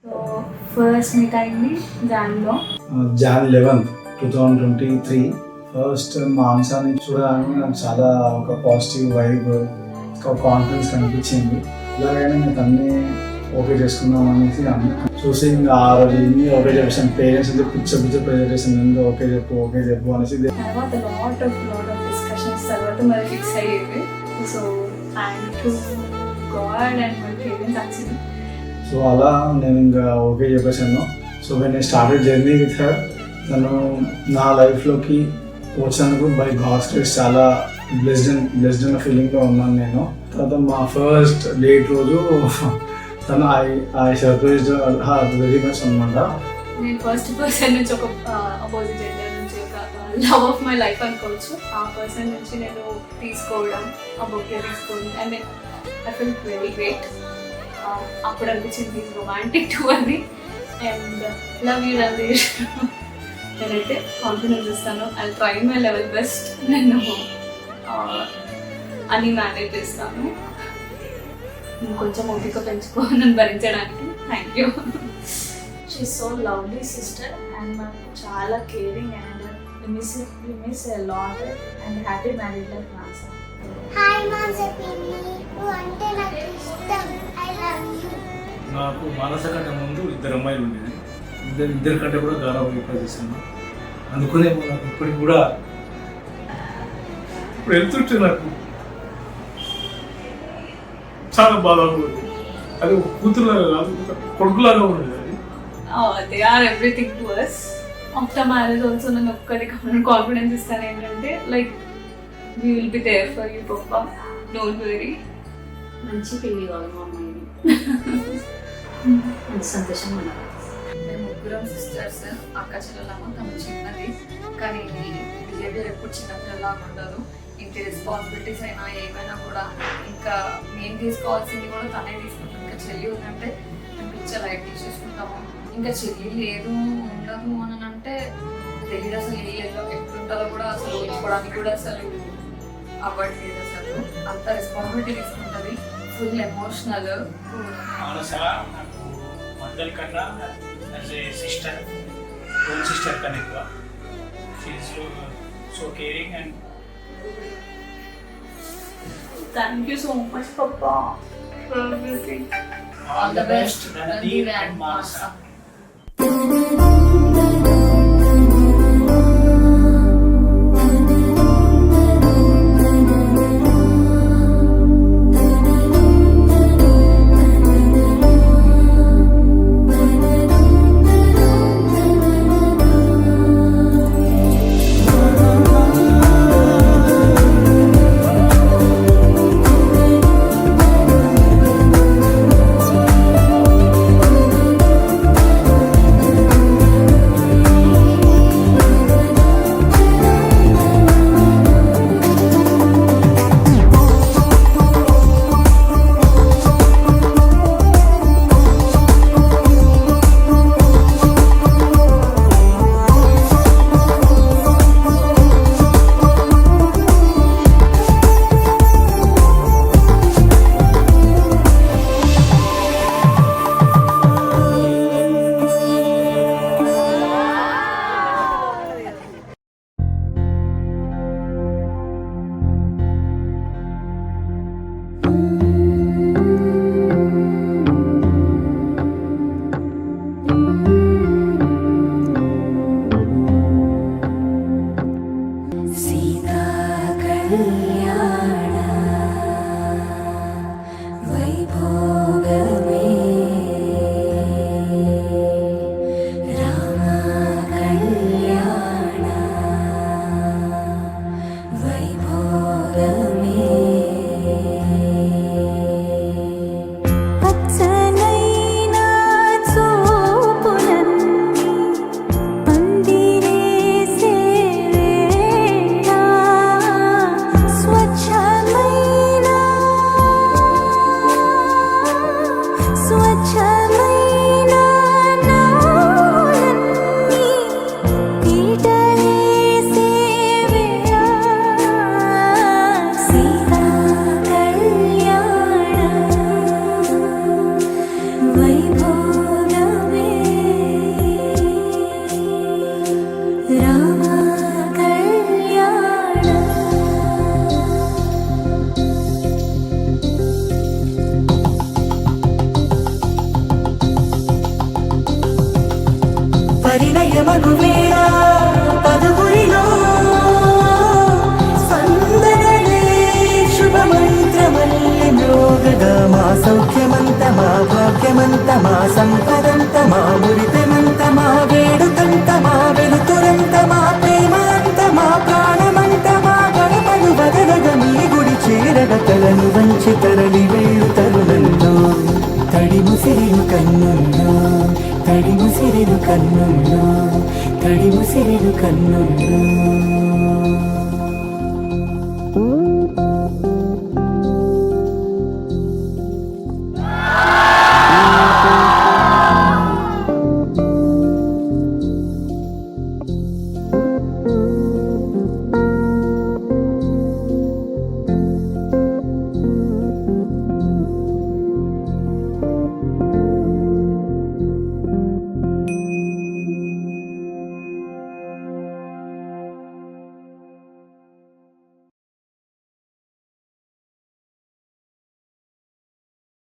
So first meet అయింది జాన్లో. John 11, 2023. First మాంసాన్ని చూడగానే నాకు చాలా ఒక పాజిటివ్ వైబ్, ఒక కాన్ఫిడెన్స్ కనిపించింది. ఇలాగైనా నేను తన్ని ఓకే చేసుకుందాం అనేసి చూసి ఇంకా ఆ రోజు ఓకే చెప్పేసాను. పేరెంట్స్ అయితే పిచ్చ ప్రేయర్ చేసాను, ఓకే చెప్పు అనేసి. తర్వాత లాట్ ఆఫ్ డిస్కషన్స్ తర్వాత మరి ఫిక్స్ అయ్యేది. So thank to God and my parents actually. So అలా నేను ఇంకా ఓకే చెప్పేసాను. So when I started journey with her, తను నా లైఫ్లోకి వచ్చినందుకు బై గాడ్స్ గ్రేస్ చాలా బ్లెస్డ్ అన్న ఫీలింగ్లో ఉన్నాను నేను. తర్వాత మా ఫస్ట్ డేట్ రోజు తను ఐ సర్ప్రైజ్ వెరీ మచ్ అనమాట. నేను ఫస్ట్ పర్సన్ నుంచి ఒక అపోజిట్ జెండర్ నుంచి ఒక లవ్ ఆఫ్ మై లైఫ్ అనుకోవచ్చు. ఆ పర్సన్ నుంచి నేను తీసుకోవడం, ఆ బొకే తీసుకోవడం, I mean I feel very great. అప్పుడు అనిపించింది రొమాంటిక్ టూ అని. And love you Randhir. నేనైతే కాన్ఫిడెన్స్ ఇస్తాను, I try my level best. నేను అని మేనేజ్ చేస్తాను. కొంచెం ఓపిక పెంచుకో నన్ను భరించడానికి. Thank you. She so lovely sister and మాకు చాలా caring and miss a lot and happy marriage life Mansa. Hi Mansa పిన్ని, నువ్వు అంటే నాకు ఇష్టం. I love you. నాకు మానస కంటే ముందు 2 అమ్మాయిలు ఉండేది. ఇద్దరి కంటే కూడా గౌరవం ఎక్కువ చేశాను. అందుకనే నాకు ఇప్పటికి కూడా ఇప్పుడు వెళ్తుంటే నాకు చాలా బాధగా ఉంది. అది ఒక కూతురులాగా కాదు, ఒక కొడుకులాగా ఉండేది. అది they are everything to us. After marriage also నేను ఒక్కటి కాన్ఫిడెన్స్ ఇస్తాను ఏంటంటే like we will be there for you papa, don't worry. మంచి పెళ్లి కావాలి మా అమ్మాయిని. మంచి సంతోషంగా ఉండాలి. మేము ముగ్గురం సిస్టర్స్, అక్క చెల్లెలమ్మ. తను చిన్నది కానీ బిహేవియర్ ఎప్పుడు చిన్నపిల్లలా ఉండదు. ఇంటి రెస్పాన్సిబిలిటీస్ అయినా ఏమైనా కూడా ఇంకా మేము తీసుకోవాల్సింది కూడా తనే తీసుకుంటాం. ఇంకా చెల్లి ఉందంటే మేము పిచ్చ లైట్ తీసేసుకుంటాము. ఇంకా చెల్లి లేదు ఉండదు అని అంటే తెలియదు అసలు. ఇల్లు ఎట్లుంటుందో కూడా అసలు ఊహించుకోవడానికి కూడా అసలు అవ్వట్లేదు. అసలు అంత రెస్పాన్సిబిలిటీ తీసుకుంటుంది. Full emotional. మానస నాకు మందల కన్నా as a sister, own sister కన్నా ఎక్కువ. She's so caring and thank you so much papa for everything. All the best Randhir and Manasa. పరిణయమగు వేళ పదుగురిలో స్పందనలే శుభమంత్రమల్లి మ్రోగగా మా సౌఖ్యమంత మా భాగ్యమంత మా సంపదంత మా మురితమంత మా వేడుకంత మా వెలుతురంత మా ప్రేమ అంత మా ప్రాణమంత మా గడపను వదలగ మీ గుడి చేరగ తలను వంచి తరలి వెళ్ళు తరుణంలో తడి ముసిరిను కన్నుల్లో తడి ముసిరిను కన్నుల్లో తడి ముసిరిను కన్నుల్లో